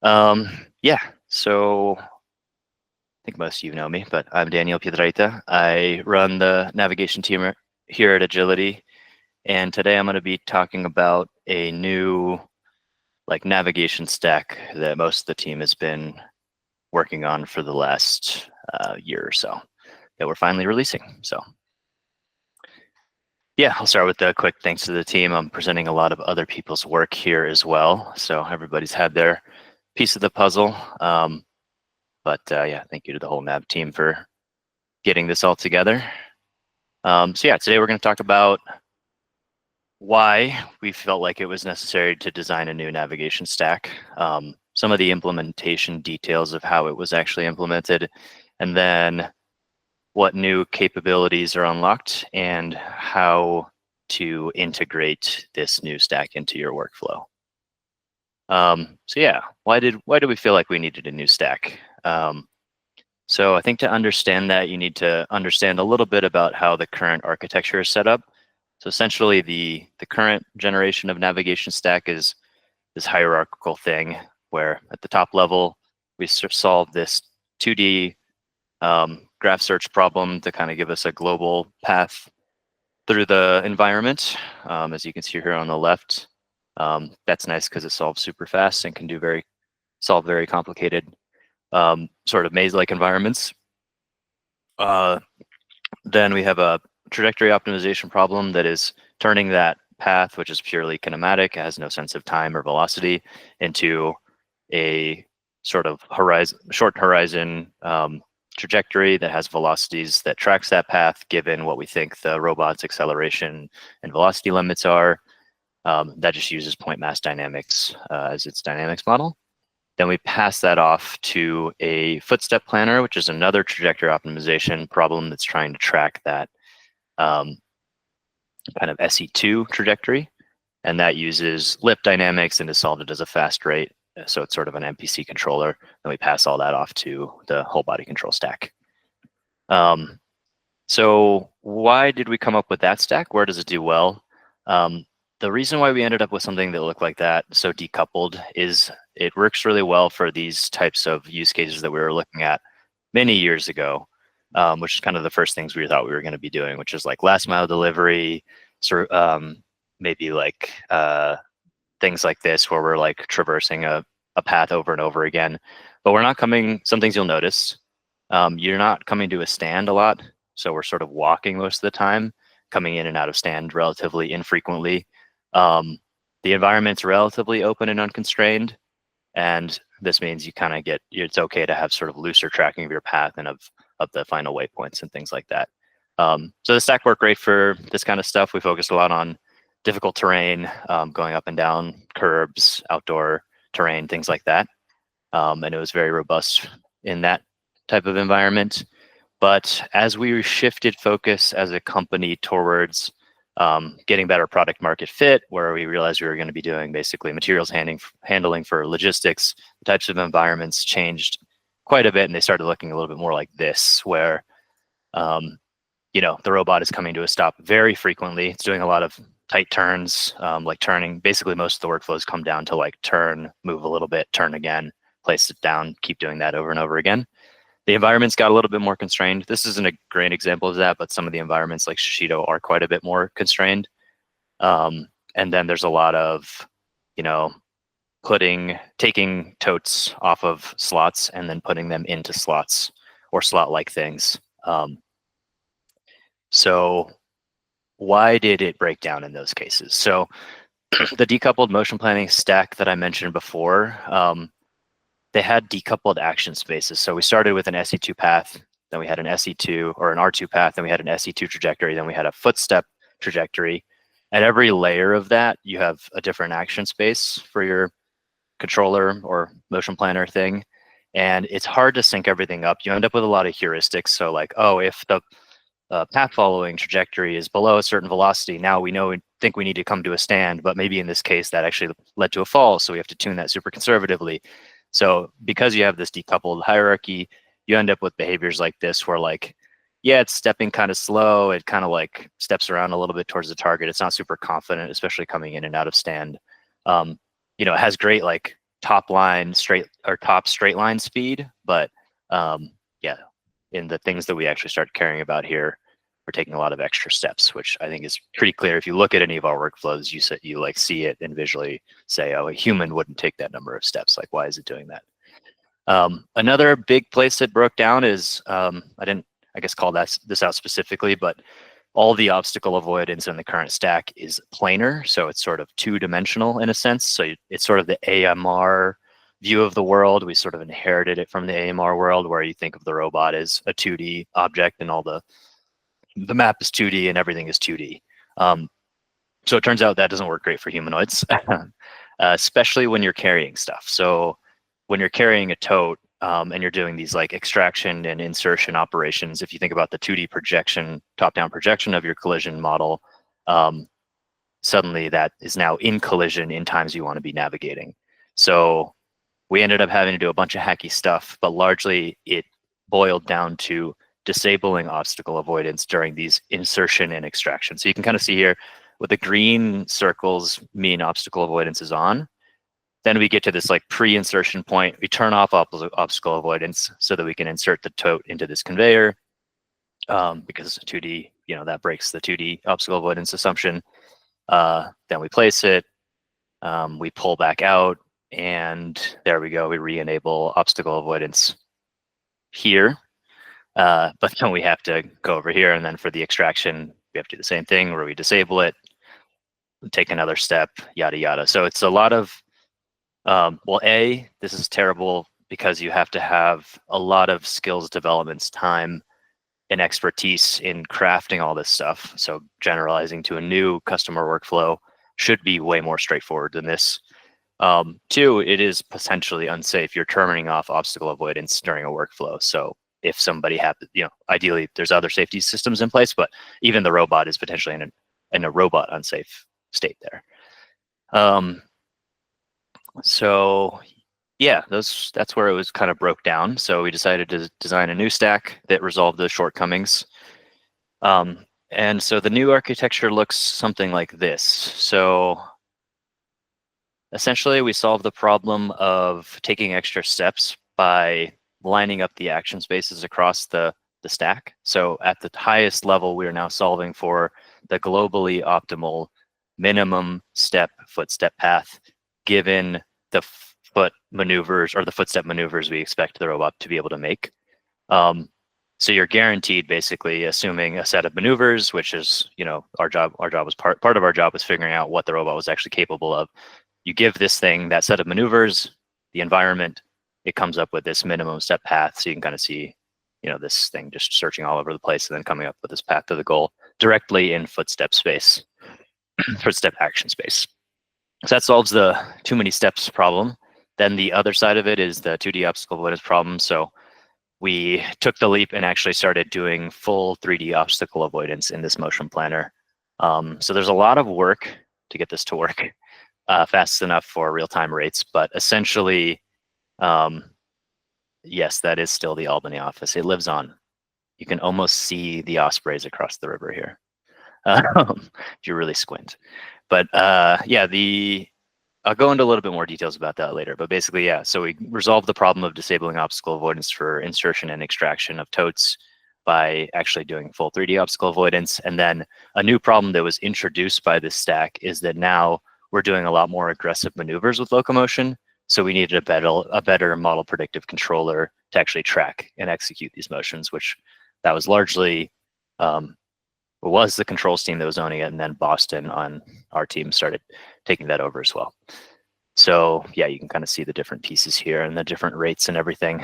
Yeah, so I think most of you know me, but I'm Daniel Piedrahita. I run the navigation team here at Agility, and today I'm going to be talking about a new navigation stack that most of the team has been working on for the last year or so that we're finally releasing. So yeah, I'll start with a quick thanks to the team. I'm presenting a lot of other people's work here as well, so everybody's had their piece of the puzzle. But yeah, thank you to the whole nav team for getting this all together. So yeah, today we're going to talk about why we felt like it was necessary to design a new navigation stack, some of the implementation details of how it was actually implemented, and then what new capabilities are unlocked and how to integrate this new stack into your workflow. So yeah, why did we feel like we needed a new stack? So I think to understand that, you need to understand a little bit about how the current architecture is set up. So essentially, the current generation of navigation stack is this hierarchical thing where at the top level, we solve this 2D graph search problem to kind of give us a global path through the environment. As you can see here on the left, that's nice because it solves super fast and can solve very complicated sort of maze-like environments. Then we have a trajectory optimization problem that is turning that path, which is purely kinematic, has no sense of time or velocity, into a sort of short horizon trajectory that has velocities that tracks that path, given what we think the robot's acceleration and velocity limits are. That just uses point mass dynamics as its dynamics model. Then we pass that off to a footstep planner, which is another trajectory optimization problem that's trying to track that kind of SE2 trajectory. And that uses lip dynamics and is solved as a fast rate. So it's sort of an MPC controller. Then we pass all that off to the whole body control stack. So why did we come up with that stack? Where does it do well? The reason why we ended up with something that looked like that, so decoupled, is it works really well for these types of use cases that we were looking at many years ago, which is kind of the first things we thought we were going to be doing, which is like last mile delivery, sort of maybe like things like this where we're like traversing a path over and over again. But we're not coming, some things you'll notice, you're not coming to a stand a lot. So we're sort of walking most of the time, coming in and out of stand relatively infrequently. The environment's relatively open and unconstrained, and this means you kind of it's okay to have sort of looser tracking of your path and of the final waypoints and things like that. So the stack worked great for this kind of stuff. We focused a lot on difficult terrain, going up and down curbs, outdoor terrain, things like that. And it was very robust in that type of environment. But as we shifted focus as a company towards getting better product market fit, where we realized we were going to be doing basically materials handling for logistics, the types of environments changed quite a bit, and they started looking a little bit more like this, where the robot is coming to a stop very frequently. It's doing a lot of tight turns, like turning. Basically, most of the workflows come down to like turn, move a little bit, turn again, place it down, keep doing that over and over again. The environments got a little bit more constrained. This isn't a great example of that, but some of the environments like Shishido are quite a bit more constrained. And then there's a lot of, taking totes off of slots and then putting them into slots or slot-like things. So why did it break down in those cases? So the decoupled motion planning stack that I mentioned before, they had decoupled action spaces. So we started with an SE2 path, then we had an SE2 or an R2 path, then we had an SE2 trajectory, then we had a footstep trajectory. At every layer of that, you have a different action space for your controller or motion planner thing. And it's hard to sync everything up. You end up with a lot of heuristics. So like, oh, if the path following trajectory is below a certain velocity, now we think we need to come to a stand, but maybe in this case that actually led to a fall. So we have to tune that super conservatively. So because you have this decoupled hierarchy, you end up with behaviors like this where like, yeah, it's stepping kind of slow. It kind of like steps around a little bit towards the target. It's not super confident, especially coming in and out of stand. It has great like top straight line speed, but yeah, in the things that we actually start caring about here, we're taking a lot of extra steps, which I think is pretty clear. If you look at any of our workflows, you like see it and visually say, oh, a human wouldn't take that number of steps. Like, why is it doing that? Another big place that broke down is, I didn't, I guess, call this out specifically, but all the obstacle avoidance in the current stack is planar. So it's sort of two-dimensional in a sense. So it's sort of the AMR view of the world. We sort of inherited it from the AMR world, where you think of the robot as a 2D object and all the map is 2D and everything is 2D. So it turns out that doesn't work great for humanoids, especially when you're carrying stuff. So when you're carrying a tote and you're doing these like extraction and insertion operations, if you think about the 2D projection, top-down projection of your collision model, suddenly that is now in collision in times you want to be navigating. So we ended up having to do a bunch of hacky stuff, but largely it boiled down to disabling obstacle avoidance during these insertion and extraction. So you can kind of see here with the green circles mean obstacle avoidance is on. Then we get to this like pre-insertion point. We turn off obstacle avoidance so that we can insert the tote into this conveyor because 2D, that breaks the 2D obstacle avoidance assumption. Then we place it, we pull back out, and there we go. We re-enable obstacle avoidance here. But then we have to go over here, and then for the extraction, we have to do the same thing where we disable it, take another step, yada, yada. So it's a lot of, well, this is terrible because you have to have a lot of skills developments, time, and expertise in crafting all this stuff. So generalizing to a new customer workflow should be way more straightforward than this. Two, it is potentially unsafe. You're turning off obstacle avoidance during a workflow. So if somebody ideally there's other safety systems in place, but even the robot is potentially in a robot unsafe state there. So yeah, that's where it was kind of broke down. So we decided to design a new stack that resolved those shortcomings. And so the new architecture looks something like this. So essentially we solved the problem of taking extra steps by lining up the action spaces across the stack. So at the highest level, we are now solving for the globally optimal minimum footstep path given the foot maneuvers or the footstep maneuvers we expect the robot to be able to make. So you're guaranteed basically assuming a set of maneuvers, which is, our job was part of our job was figuring out what the robot was actually capable of. You give this thing that set of maneuvers, the environment, it comes up with this minimum step path. So you can kind of see, this thing just searching all over the place and then coming up with this path to the goal directly in footstep space, footstep action space. So that solves the too many steps problem. Then the other side of it is the 2D obstacle avoidance problem. So we took the leap and actually started doing full 3D obstacle avoidance in this motion planner. So there's a lot of work to get this to work fast enough for real-time rates, but essentially, yes, that is still the Albany office. It lives on. You can almost see the ospreys across the river here if you really squint. But yeah, I'll go into a little bit more details about that later. But basically, yeah, so we resolved the problem of disabling obstacle avoidance for insertion and extraction of totes by actually doing full 3D obstacle avoidance. And then a new problem that was introduced by this stack is that now we're doing a lot more aggressive maneuvers with locomotion. So we needed a better model predictive controller to actually track and execute these motions, which that was largely was the controls team that was owning it, and then Boston on our team started taking that over as well. So yeah, you can kind of see the different pieces here and the different rates and everything.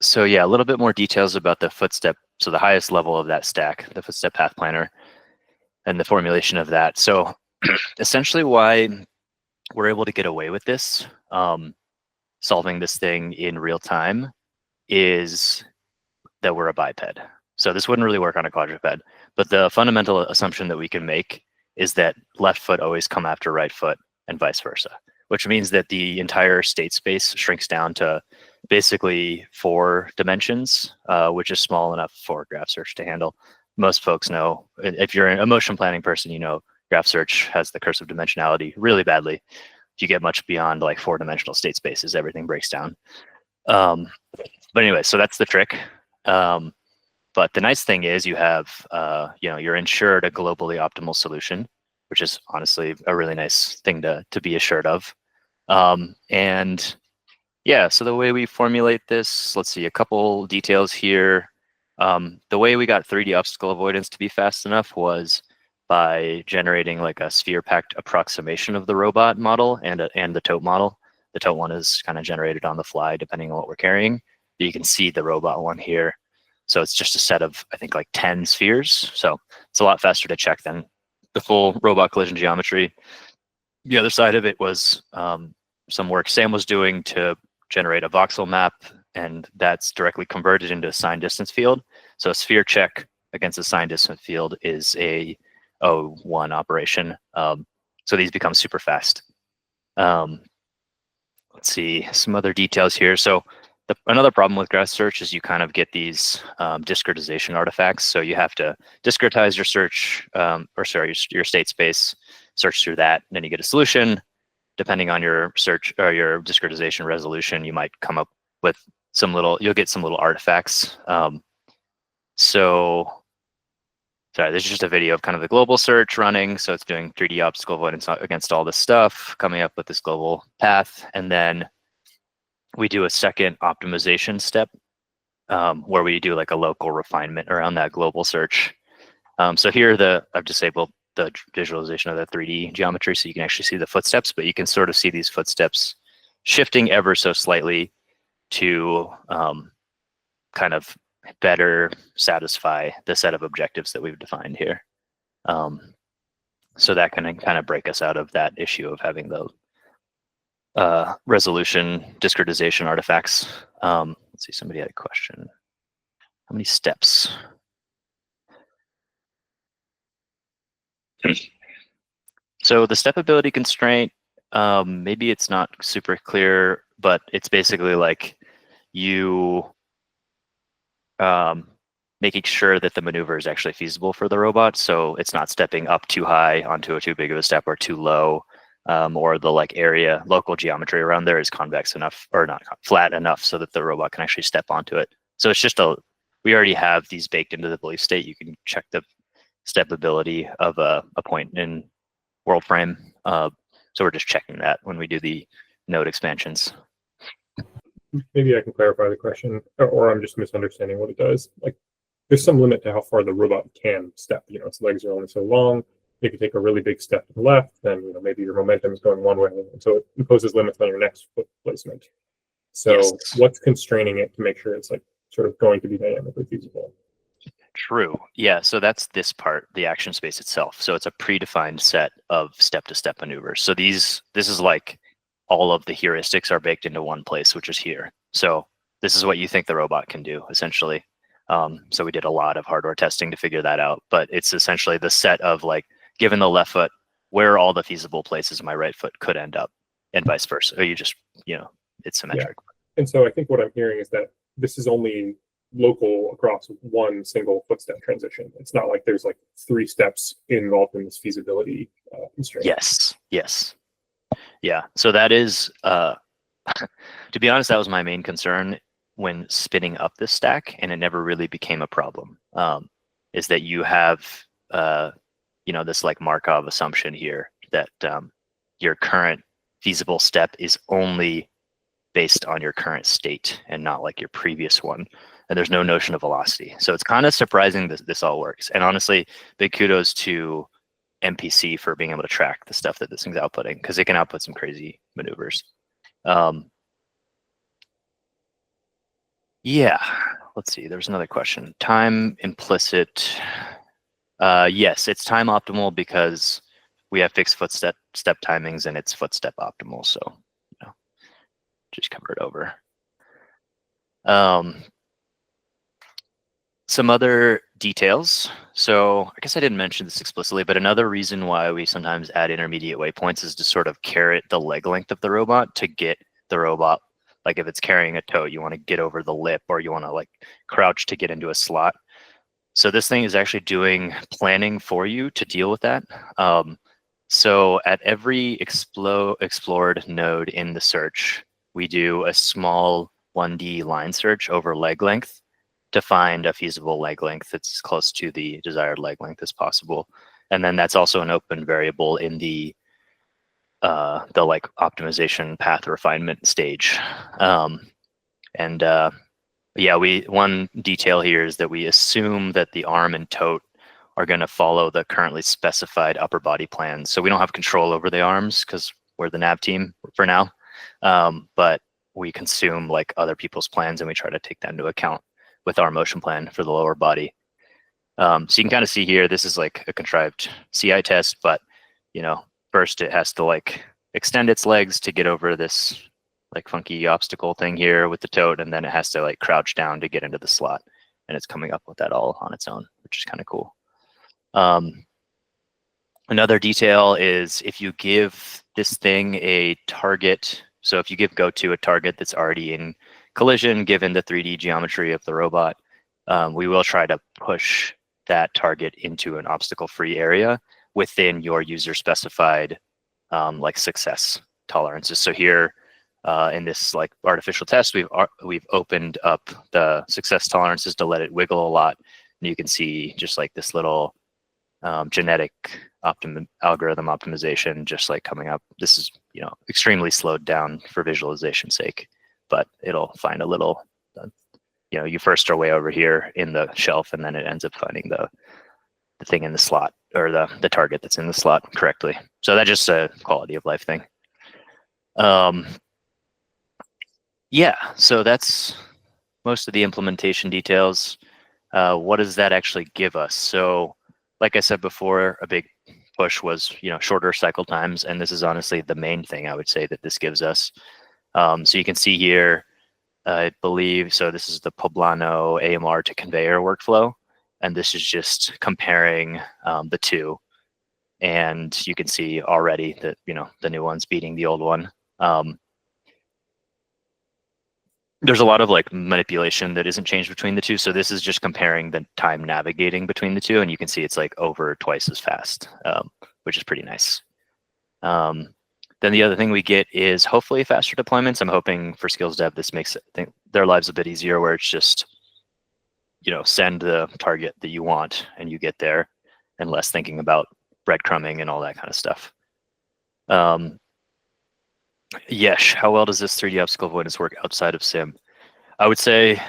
So yeah, a little bit more details about the footstep. So the highest level of that stack, the footstep path planner, and the formulation of that. So essentially why we're able to get away with this, solving this thing in real time, is that we're a biped. So this wouldn't really work on a quadruped, but the fundamental assumption that we can make is that left foot always come after right foot and vice versa, which means that the entire state space shrinks down to basically 4 dimensions, which is small enough for graph search to handle. Most folks know, if you're a motion planning person, you're Graph search has the curse of dimensionality really badly. If you get much beyond like 4-dimensional state spaces, everything breaks down. But anyway, so that's the trick. But the nice thing is you have, you're ensured a globally optimal solution, which is honestly a really nice thing to be assured of. And yeah, so the way we formulate this, let's see, a couple details here. The way we got 3D obstacle avoidance to be fast enough was by generating like a sphere-packed approximation of the robot model and the tote model. The tote one is kind of generated on the fly depending on what we're carrying. But you can see the robot one here. So it's just a set of, I think, like 10 spheres. So it's a lot faster to check than the full robot collision geometry. The other side of it was some work Sam was doing to generate a voxel map, and that's directly converted into a signed distance field. So a sphere check against a signed distance field is a O1 operation. So these become super fast. Let's see some other details here. So another problem with graph search is you kind of get these discretization artifacts. So you have to discretize your search, your state space, search through that, and then you get a solution. Depending on your search or your discretization resolution, you might come up with you'll get some little artifacts. Sorry, this is just a video of kind of the global search running. So it's doing 3D obstacle avoidance against all this stuff, coming up with this global path. And then we do a second optimization step where we do like a local refinement around that global search. So here I've disabled the visualization of the 3D geometry so you can actually see the footsteps, but you can sort of see these footsteps shifting ever so slightly to kind of better satisfy the set of objectives that we've defined here. So that can kind of break us out of that issue of having the resolution discretization artifacts. Let's see, somebody had a question. How many steps? So the stepability constraint, maybe it's not super clear, but it's basically like you making sure that the maneuver is actually feasible for the robot. So it's not stepping up too high onto a too big of a step or too low, or the like local geometry around there is convex enough or not flat enough so that the robot can actually step onto it. So it's just we already have these baked into the belief state. You can check the stepability of a point in world frame. So we're just checking that when we do the node expansions. Maybe I can clarify the question, or I'm just misunderstanding what it does. Like, there's some limit to how far the robot can step. Its legs are only so long. If you take a really big step to the left, then maybe your momentum is going one way, and so it imposes limits on your next foot placement. So yes. What's constraining it to make sure it's like sort of going to be dynamically feasible? True. Yeah. So that's this part, the action space itself. So it's a predefined set of step-to-step maneuvers. So this is like all of the heuristics are baked into one place, which is here. So this is what you think the robot can do, essentially. So we did a lot of hardware testing to figure that out. But it's essentially the set of like, given the left foot, where all the feasible places my right foot could end up, and vice versa. Or you just, it's symmetric. Yeah. And so I think what I'm hearing is that this is only local across one single footstep transition. It's not like there's like 3 steps involved in this feasibility constraint. Yes. Yeah. So that is, to be honest, that was my main concern when spinning up this stack, and it never really became a problem, is that you have, this like Markov assumption here that your current feasible step is only based on your current state and not like your previous one. And there's no notion of velocity. So it's kind of surprising that this all works. And honestly, big kudos to MPC for being able to track the stuff that this thing's outputting, because it can output some crazy maneuvers. Yeah, let's see. There's another question. Time implicit. Yes, it's time optimal because we have fixed footstep timings and it's footstep optimal. So, just cover it over. Some other details. So I guess I didn't mention this explicitly, but another reason why we sometimes add intermediate waypoints is to sort of carrot the leg length of the robot to get the robot, like if it's carrying a tote, you want to get over the lip, or you want to like crouch to get into a slot. So this thing is actually doing planning for you to deal with that. So at every explored node in the search, we do a small 1D line search over leg length to find a feasible leg length that's close to the desired leg length as possible. And then that's also an open variable in the like optimization path refinement stage. And yeah, one detail here is that we assume that the arm and tote are going to follow the currently specified upper body plans. So we don't have control over the arms because we're the nav team for now. But we consume like other people's plans and we try to take that into account with our motion plan for the lower body. So you can kind of see here, this is like a contrived CI test, but first it has to like extend its legs to get over this like funky obstacle thing here with the tote, and then it has to like crouch down to get into the slot, and it's coming up with that all on its own, which is kind of cool. Another detail is if you give this thing a target, so if you give GoTo a target that's already in collision, given the 3D geometry of the robot, we will try to push that target into an obstacle-free area within your user-specified like success tolerances. So here in this like artificial test, we've opened up the success tolerances to let it wiggle a lot, and you can see just like this little genetic algorithm optimization just like coming up. This is extremely slowed down for visualization sake, but it'll find a little you first are way over here in the shelf, and then it ends up finding the thing in the slot, or the target that's in the slot correctly. So that's just a quality of life thing. Yeah, so that's most of the implementation details. What does that actually give us? So like I said before, a big push was shorter cycle times, and this is honestly the main thing I would say that this gives us. So you can see here, I believe, so this is the Poblano AMR to conveyor workflow, and this is just comparing the two, and you can see already that the new one's beating the old one. There's a lot of like manipulation that isn't changed between the two. So this is just comparing the time navigating between the two, and you can see it's like over twice as fast, which is pretty nice. Then the other thing we get is hopefully faster deployments. I'm hoping for skills dev, this makes their lives a bit easier, where it's just, send the target that you want and you get there, and less thinking about breadcrumbing and all that kind of stuff. Yes, how well does this 3D obstacle avoidance work outside of sim? I would say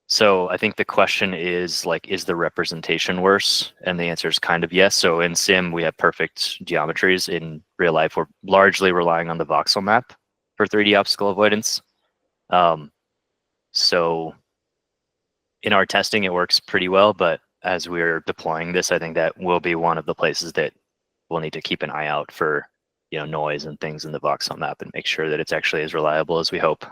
so I think the question is like, is the representation worse? And the answer is kind of yes. So in sim, we have perfect geometries. In real life, we're largely relying on the voxel map for 3D obstacle avoidance. So in our testing, it works pretty well, but as we're deploying this, I think that will be one of the places that we'll need to keep an eye out for noise and things in the voxel map, and make sure that it's actually as reliable as we hope.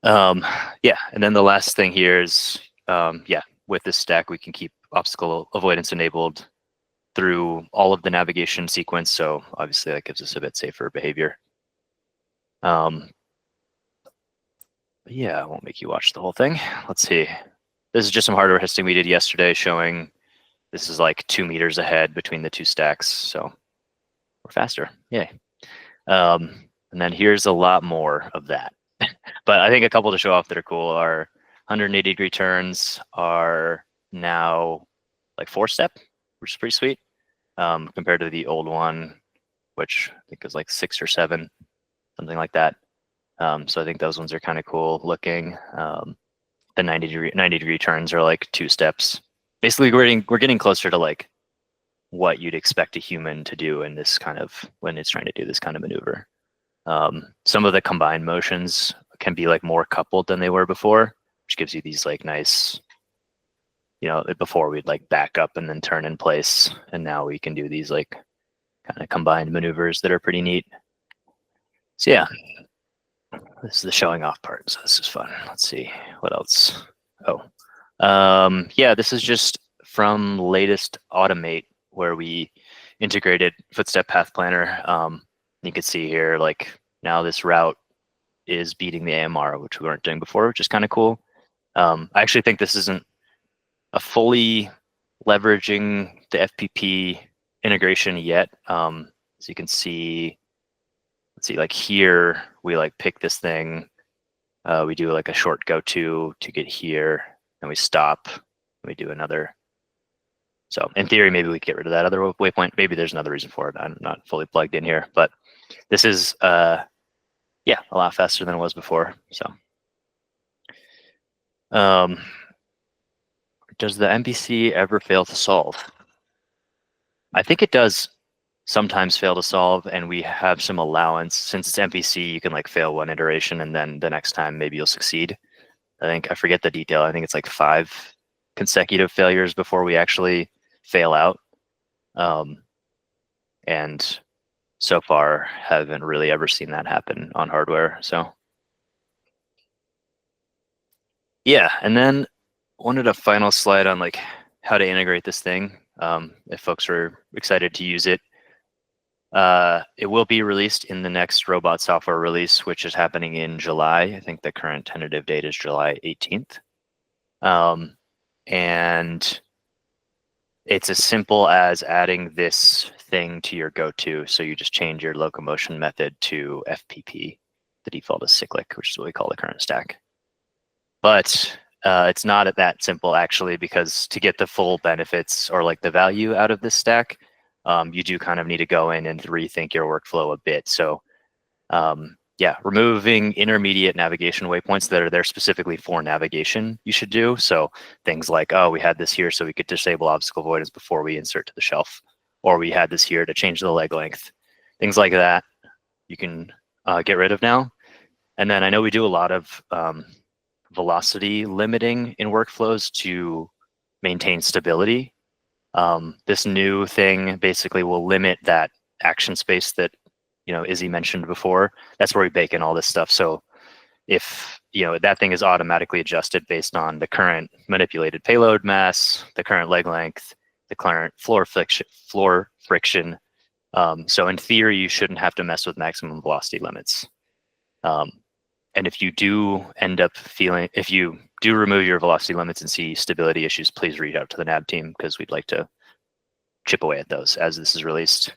Yeah, and then the last thing here is, yeah, with this stack, we can keep obstacle avoidance enabled through all of the navigation sequence. So obviously that gives us a bit safer behavior. Yeah, I won't make you watch the whole thing. Let's see. This is just some hardware testing we did yesterday, showing this is like 2 meters ahead between the two stacks. So we're faster, yay. And then here's a lot more of that. But I think a couple to show off that are cool are 180-degree turns are now like 4-step, which is pretty sweet, compared to the old one, which I think is like 6 or 7, something like that. So I think those ones are kind of cool looking. The 90-degree turns are like 2 steps. Basically, we're getting closer to like what you'd expect a human to do in this kind of, when it's trying to do this kind of maneuver. Some of the combined motions can be like more coupled than they were before, which gives you these like nice, before we'd like back up and then turn in place, and now we can do these like kind of combined maneuvers that are pretty neat. So yeah, this is the showing off part, so this is fun. Let's see what else. Yeah, this is just from latest Automate, where we integrated Footstep Path Planner. You can see here, like now this route is beating the AMR, which we weren't doing before, which is kind of cool. I actually think this isn't a fully leveraging the FPP integration yet. As you can see, let's see, like here, we like pick this thing. We do like a short go to get here, and we stop. And we do another. So in theory, maybe we get rid of that other waypoint. Maybe there's another reason for it. I'm not fully plugged in here, but this is, yeah, a lot faster than it was before. So, does the MPC ever fail to solve? I think it does sometimes fail to solve, and we have some allowance. Since it's MPC, you can like fail one iteration, and then the next time maybe you'll succeed. I forget the detail. I think it's like 5 consecutive failures before we actually fail out. And so far, haven't really ever seen that happen on hardware. So yeah, and then wanted a final slide on like how to integrate this thing. If folks are excited to use it. It will be released in the next robot software release, which is happening in July. I think the current tentative date is July 18th. And it's as simple as adding this thing to your go-to. So you just change your locomotion method to FPP. The default is cyclic, which is what we call the current stack. But it's not that simple, actually, because to get the full benefits or like the value out of this stack, you do kind of need to go in and rethink your workflow a bit. So yeah, removing intermediate navigation waypoints that are there specifically for navigation, you should do. So things like, oh, we had this here so we could disable obstacle avoidance before we insert to the shelf, or we had this here to change the leg length. Things like that you can get rid of now. And then I know we do a lot of velocity limiting in workflows to maintain stability. This new thing basically will limit that action space that Izzy mentioned before. That's where we bake in all this stuff. So if that thing is automatically adjusted based on the current manipulated payload mass, the current leg length, the current floor friction. So in theory, you shouldn't have to mess with maximum velocity limits. And if you do if you do remove your velocity limits and see stability issues, please reach out to the NAB team, because we'd like to chip away at those as this is released.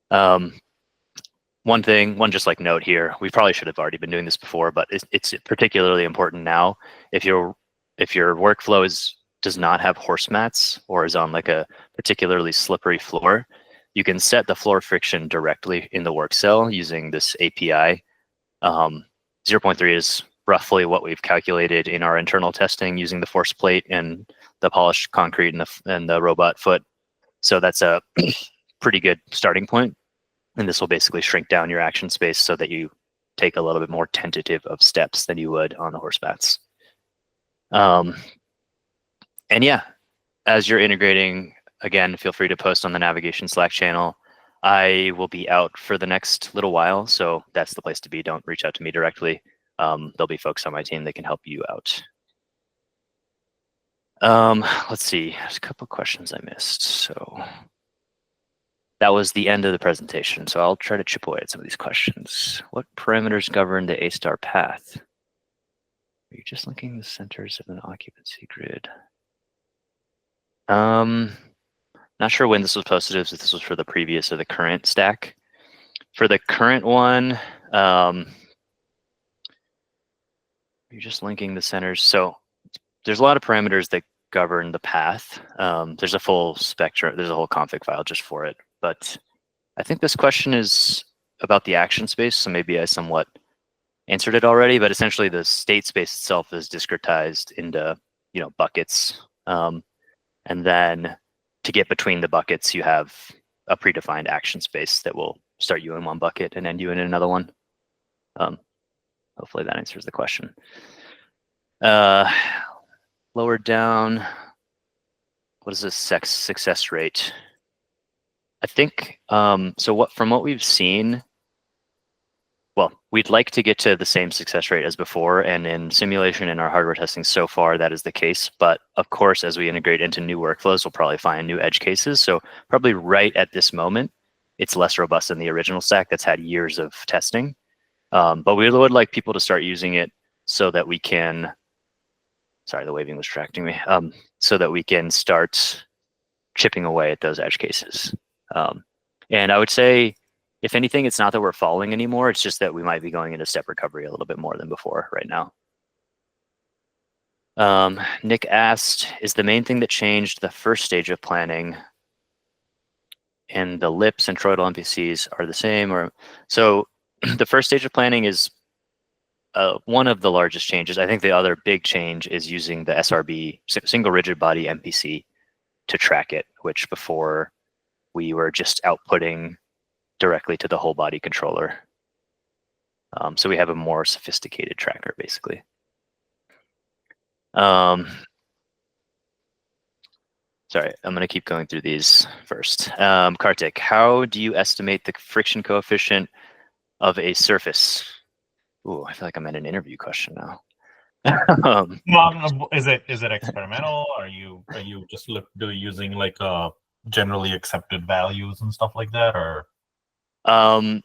One just like note here, we probably should have already been doing this before, but it's particularly important now. If your workflow does not have horse mats or is on like a particularly slippery floor, you can set the floor friction directly in the work cell using this API. 0.3 is roughly what we've calculated in our internal testing using the force plate and the polished concrete and the robot foot. So that's a pretty good starting point. And this will basically shrink down your action space so that you take a little bit more tentative of steps than you would on the horse mats. And yeah, as you're integrating, again, feel free to post on the navigation Slack channel. I will be out for the next little while, so that's the place to be. Don't reach out to me directly. There'll be folks on my team that can help you out. Let's see, there's a couple questions I missed. So that was the end of the presentation. So I'll try to chip away at some of these questions. What parameters govern the A-star path? Are you just linking the centers of an occupancy grid? Not sure when this was posted, if this was for the previous or the current stack. For the current one, you're just linking the centers. So there's a lot of parameters that govern the path. There's a full spectrum, there's a whole config file just for it. But I think this question is about the action space, so maybe I somewhat answered it already, but essentially the state space itself is discretized into buckets. And then to get between the buckets, you have a predefined action space that will start you in one bucket and end you in another one. Hopefully that answers the question. Lower down, what is this success rate? I think, so from what we've seen, well, we'd like to get to the same success rate as before, and in simulation in our hardware testing so far, that is the case. But of course, as we integrate into new workflows, we'll probably find new edge cases. So probably right at this moment, it's less robust than the original stack that's had years of testing. But we would like people to start using it so that we can, sorry, the waving was distracting me, so that we can start chipping away at those edge cases. And I would say, if anything, it's not that we're falling anymore. It's just that we might be going into step recovery a little bit more than before right now. Nick asked, is the main thing that changed the first stage of planning and the lips and toroidal NPCs are the same? Or so the first stage of planning is one of the largest changes. I think the other big change is using the SRB, single rigid body NPC, to track it, which before we were just outputting directly to the whole body controller. So we have a more sophisticated tracker, basically. Sorry, I'm going to keep going through these first. Kartik, how do you estimate the friction coefficient of a surface? Ooh, I feel like I'm in an interview question now. Is it experimental? Are you just using like generally accepted values and stuff like that, or?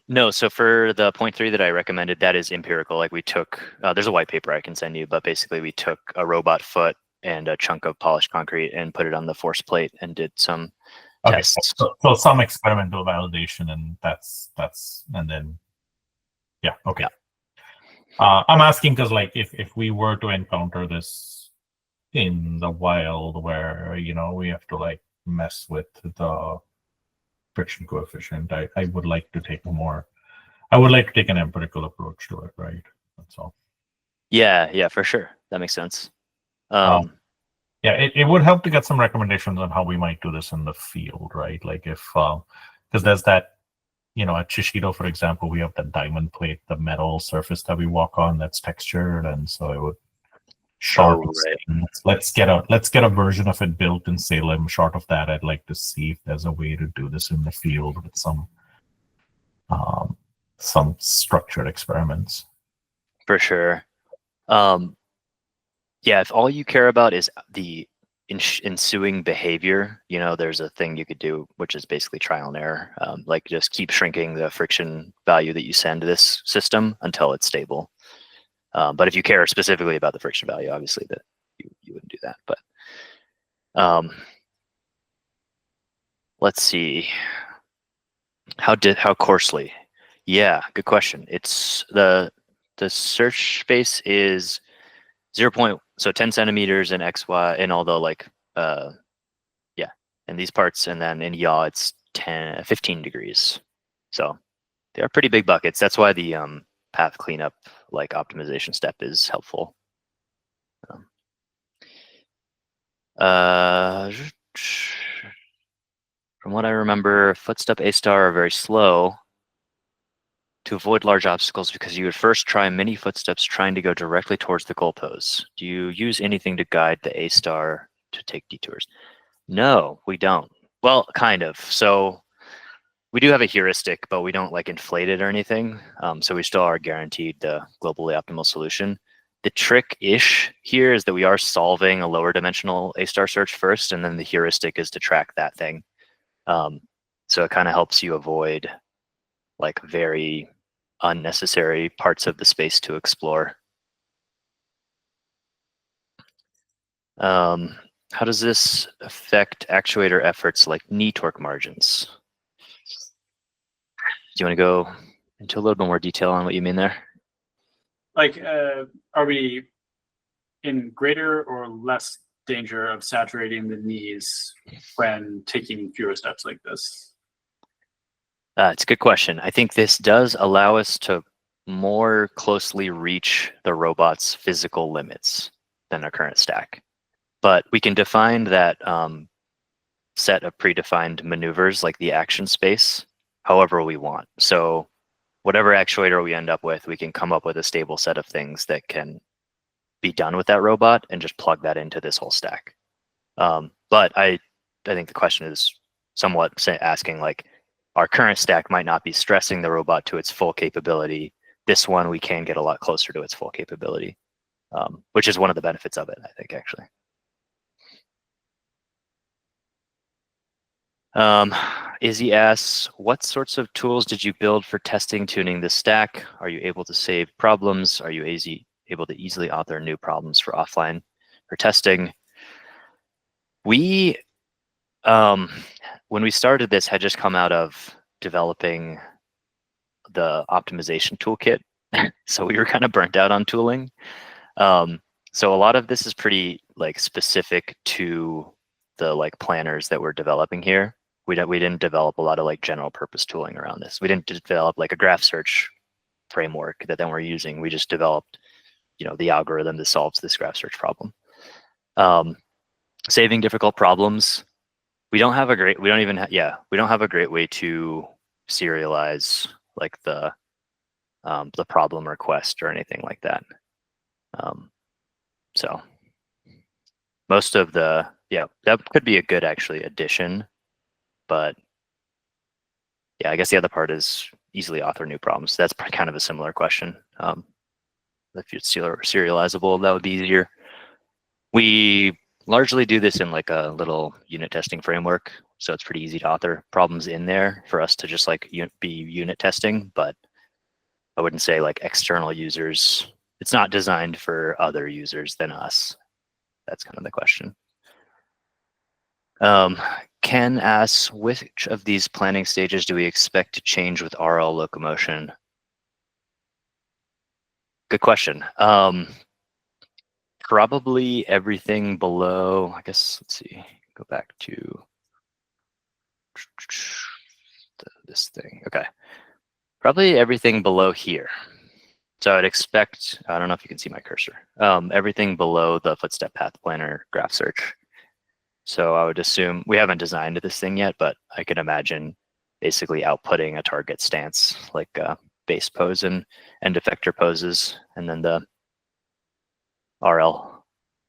No, so for the 0.3 that I recommended, that is empirical. Like we took, there's a white paper I can send you, but basically we took a robot foot and a chunk of polished concrete and put it on the force plate and did some tests. So some experimental validation, and that's and then yeah, okay. Yeah. I'm asking because like if we were to encounter this in the wild, where we have to like mess with the friction coefficient, I would like to take an empirical approach to it, right? That's all. Yeah, for sure. That makes sense. Yeah, it would help to get some recommendations on how we might do this in the field, right? Like if because there's that, at Shishido, for example, we have the diamond plate, the metal surface that we walk on that's textured, and so it would short. Right. Let's get a version of it built in Salem. Short of that, I'd like to see if there's a way to do this in the field with some structured experiments. For sure. Yeah, if all you care about is the ensuing behavior, there's a thing you could do, which is basically trial and error. Like just keep shrinking the friction value that you send to this system until it's stable. But if you care specifically about the friction value, obviously that you wouldn't do that. But let's see. How coarsely? Yeah, good question. It's the search space is 10 centimeters in XY and all the in these parts, and then in yaw it's 15 degrees. So they are pretty big buckets. That's why the path cleanup optimization step is helpful. From what I remember, Footstep A-star are very slow to avoid large obstacles because you would first try many footsteps trying to go directly towards the goal pose. Do you use anything to guide the A-star to take detours? No, we don't. Well, kind of. So we do have a heuristic, but we don't inflate it or anything. So we still are guaranteed the globally optimal solution. The trick-ish here is that we are solving a lower dimensional A-star search first, and then the heuristic is to track that thing. So it kind of helps you avoid very unnecessary parts of the space to explore. How does this affect actuator efforts like knee torque margins? Do you want to go into a little bit more detail on what you mean there? Are we in greater or less danger of saturating the knees when taking fewer steps like this? It's a good question. I think this does allow us to more closely reach the robot's physical limits than our current stack. But we can define that set of predefined maneuvers, like the action space, however we want. So whatever actuator we end up with, we can come up with a stable set of things that can be done with that robot and just plug that into this whole stack. But I think the question is somewhat asking our current stack might not be stressing the robot to its full capability. This one, we can get a lot closer to its full capability, which is one of the benefits of it, I think, actually. Izzy asks, what sorts of tools did you build for testing tuning the stack? Are you able to save problems? Are you able to easily author new problems for offline for testing? We When we started this, had just come out of developing the optimization toolkit, so we were kind of burnt out on tooling. So a lot of this is pretty like specific to the like planners that we're developing here. We didn't develop a lot of like general purpose tooling around this. We didn't develop like a graph search framework that then we're using. We just developed, the algorithm that solves this graph search problem. Saving difficult problems. We don't have a great way to serialize like the problem request or anything like that. So most of that could be a good actually addition, but yeah, I guess the other part is easily author new problems. That's kind of a similar question. If it's serializable, that would be easier. We largely do this in like a little unit testing framework, so it's pretty easy to author problems in there for us to just like be unit testing, but I wouldn't say like external users. It's not designed for other users than us. That's kind of the question. Ken asks, which of these planning stages do we expect to change with RL locomotion? Good question. Probably everything below, I guess, let's see, go back to this thing. Okay. Probably everything below here. So I'd expect, I don't know if you can see my cursor, everything below the footstep path planner graph search. So I would assume, we haven't designed this thing yet, but I could imagine basically outputting a target stance, like base pose and end effector poses, and then the RL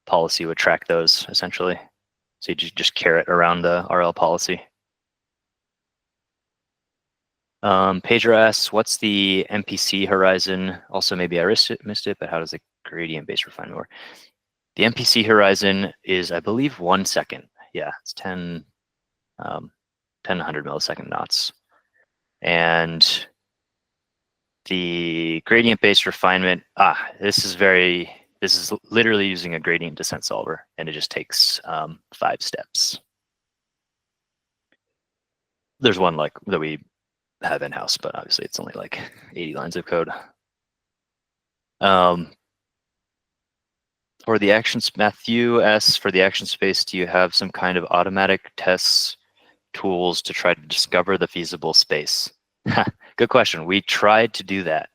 policy would track those essentially. So you just carrot around the RL policy. Piedrahita asks, what's the MPC horizon? Also, maybe I missed it, but how does the gradient-based refinement work? The MPC horizon is, I believe, 1 second. Yeah, it's 10 to 100 millisecond knots. And the gradient-based refinement, this is literally using a gradient descent solver, and it just takes 5 steps. There's one like that we have in-house, but obviously it's only like 80 lines of code. For the actions, Matthew asks, for the action space, do you have some kind of automatic tests tools to try to discover the feasible space? Good question. We tried to do that.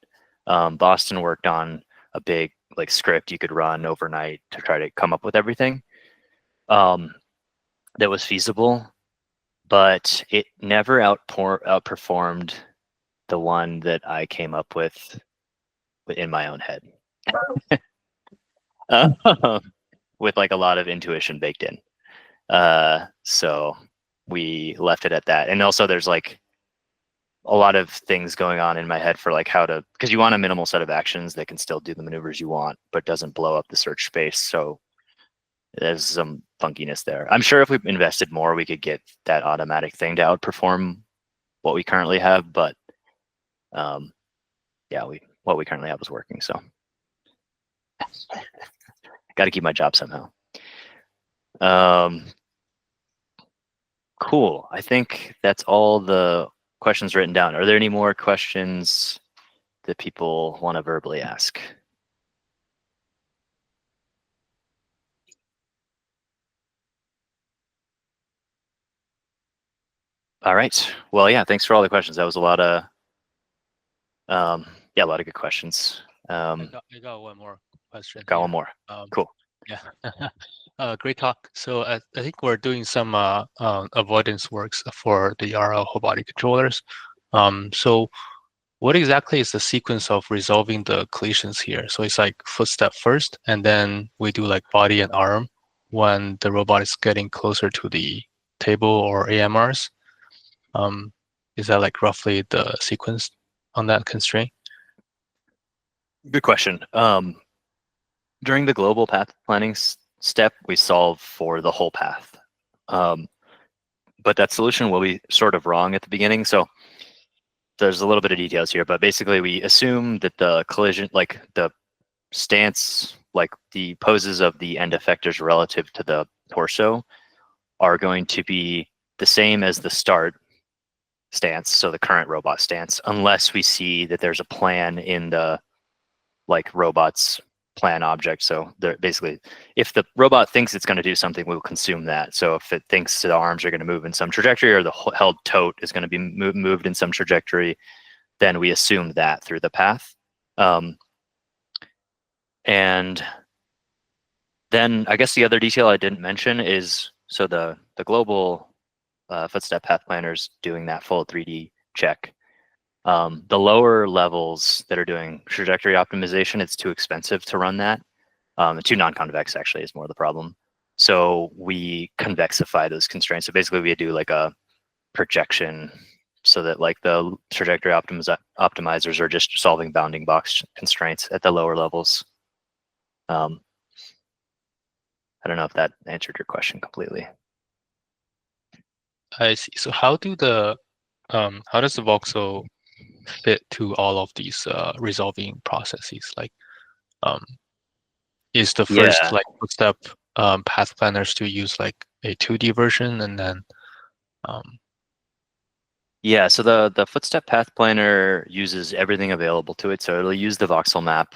Boston worked on a big like script you could run overnight to try to come up with everything that was feasible, but it never outperformed the one that I came up with in my own head. With like a lot of intuition baked in. So we left it at that. And also there's like a lot of things going on in my head for like how to, because you want a minimal set of actions that can still do the maneuvers you want, but doesn't blow up the search space. So there's some funkiness there. I'm sure if we invested more, we could get that automatic thing to outperform what we currently have, but yeah, what we currently have is working, so. Got to keep my job somehow. Cool. I think that's all the questions written down. Are there any more questions that people want to verbally ask? All right. Well, yeah, thanks for all the questions. That was a lot of, a lot of good questions. I got one more question. Got one more. Cool. Yeah. Great talk. So I think we're doing some avoidance works for the RL robotic controllers. So what exactly is the sequence of resolving the collisions here? So it's like footstep first, and then we do like body and arm when the robot is getting closer to the table or AMRs. Is that like roughly the sequence on that constraint? Good question. During the global path planning step, we solve for the whole path. But that solution will be sort of wrong at the beginning. So there's a little bit of details here, but basically we assume that the collision, like the stance, like the poses of the end effectors relative to the torso are going to be the same as the start stance, so the current robot stance, unless we see that there's a plan in the like robots plan object. So basically, if the robot thinks it's going to do something, we'll consume that. So if it thinks the arms are going to move in some trajectory, or the held tote is going to be moved in some trajectory, then we assume that through the path. And then I guess the other detail I didn't mention is, so the global Footstep path planners doing that full 3D check. The lower levels that are doing trajectory optimization, it's too expensive to run that. Too non-convex actually is more the problem. So we convexify those constraints. So basically we do like a projection so that like the trajectory optimizers are just solving bounding box constraints at the lower levels. I don't know if that answered your question completely. I see. So how does the voxel fit to all of these resolving processes? Like, is the first like Footstep path planners to use like a 2D version, and then yeah, so the Footstep path planner uses everything available to it. So it'll use the voxel map,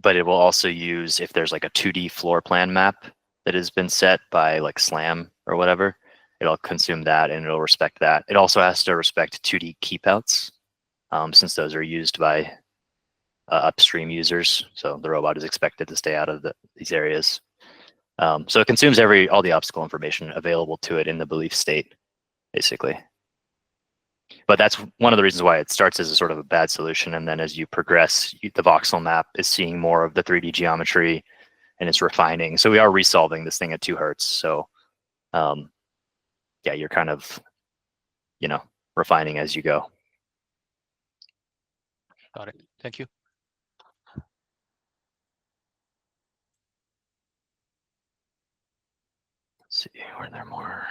but it will also use, if there's like a 2D floor plan map that has been set by like SLAM or whatever, it'll consume that and it'll respect that. It also has to respect 2D keepouts, since those are used by upstream users. So the robot is expected to stay out of these areas. So it consumes all the obstacle information available to it in the belief state, basically. But that's one of the reasons why it starts as a sort of a bad solution. And then as you progress, the voxel map is seeing more of the 3D geometry and it's refining. So we are resolving this thing at 2 hertz. So yeah, you're kind of, refining as you go. got it. Thank you. Let's see, were there more?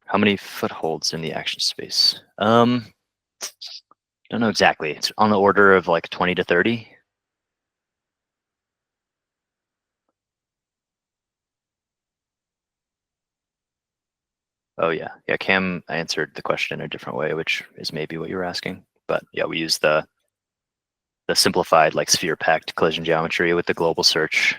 How many footholds in the action space? Don't know exactly. It's on the order of like 20 to 30. Oh yeah, Cam answered the question in a different way, which is maybe what you were asking. But yeah, we use the simplified like sphere packed collision geometry with the global search.